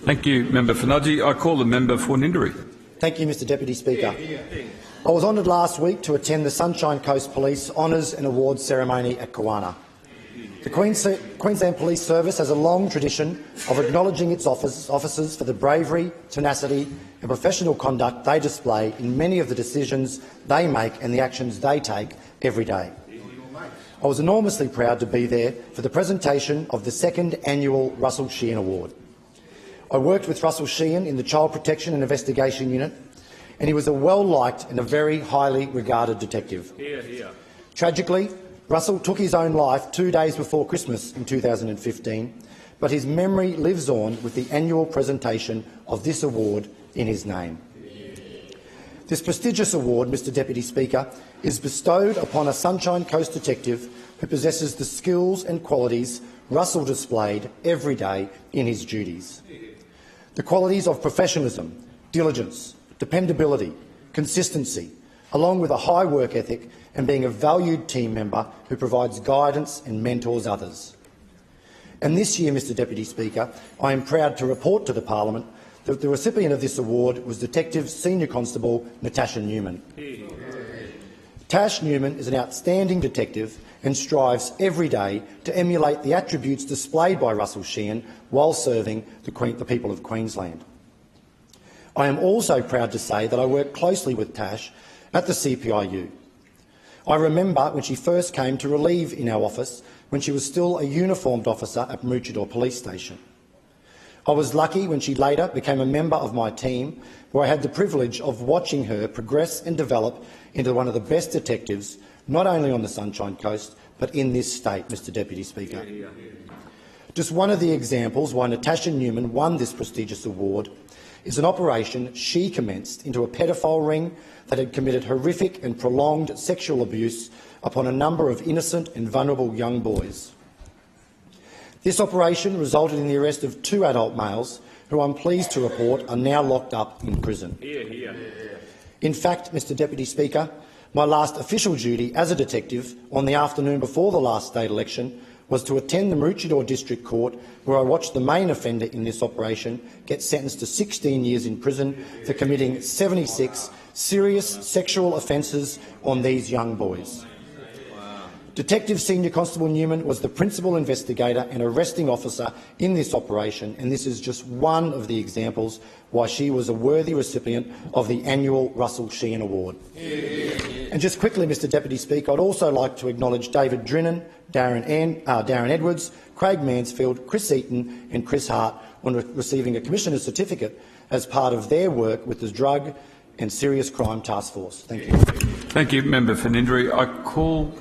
Thank you, Member for Nudgee. I call the member for Ninderry. Thank you, Mr Deputy Speaker. I was honoured last week to attend the Sunshine Coast Police Honours and Awards ceremony at Kawana. The Queensland Police Service has a long tradition of acknowledging its officers for the bravery, tenacity and professional conduct they display in many of the decisions they make and the actions they take every day. I was enormously proud to be there for the presentation of the second annual Russell Sheehan Award. I worked with Russell Sheehan in the Child Protection and Investigation Unit, and he was a well-liked and a very highly regarded detective. Tragically, Russell took his own life 2 days before Christmas in 2015, but his memory lives on with the annual presentation of this award in his name. This prestigious award, Mr Deputy Speaker, is bestowed upon a Sunshine Coast detective who possesses the skills and qualities Russell displayed every day in his duties. The qualities of professionalism, diligence, dependability, consistency, along with a high work ethic and being a valued team member who provides guidance and mentors others. And this year, Mr Deputy Speaker, I am proud to report to the Parliament that the recipient of this award was Detective Senior Constable Tash Neumann. Tash Neumann is an outstanding detective and strives every day to emulate the attributes displayed by Russell Sheehan while serving the people of Queensland. I am also proud to say that I worked closely with Tash at the CPIU. I remember when she first came to relieve in our office when she was still a uniformed officer at Maroochydore Police Station. I was lucky when she later became a member of my team, where I had the privilege of watching her progress and develop into one of the best detectives, not only on the Sunshine Coast, but in this state, Mr Deputy Speaker. Just one of the examples why Natasha Neumann won this prestigious award is an operation she commenced into a pedophile ring that had committed horrific and prolonged sexual abuse upon a number of innocent and vulnerable young boys. This operation resulted in the arrest of 2 adult males who I'm pleased to report are now locked up in prison. In fact, Mr Deputy Speaker, my last official duty as a detective on the afternoon before the last state election was to attend the Maroochydore District Court, where I watched the main offender in this operation get sentenced to 16 years in prison for committing 76 serious sexual offences on these young boys. Detective Senior Constable Neumann was the principal investigator and arresting officer in this operation, and this is just one of the examples why she was a worthy recipient of the annual Russell Sheehan Award. And just quickly, Mr Deputy Speaker, I'd also like to acknowledge David Drinnan, Darren Edwards, Craig Mansfield, Chris Eaton and Chris Hart on receiving a Commissioner's certificate as part of their work with the Drug and Serious Crime Task Force. Thank you. Thank you, Member for Ninderry. I call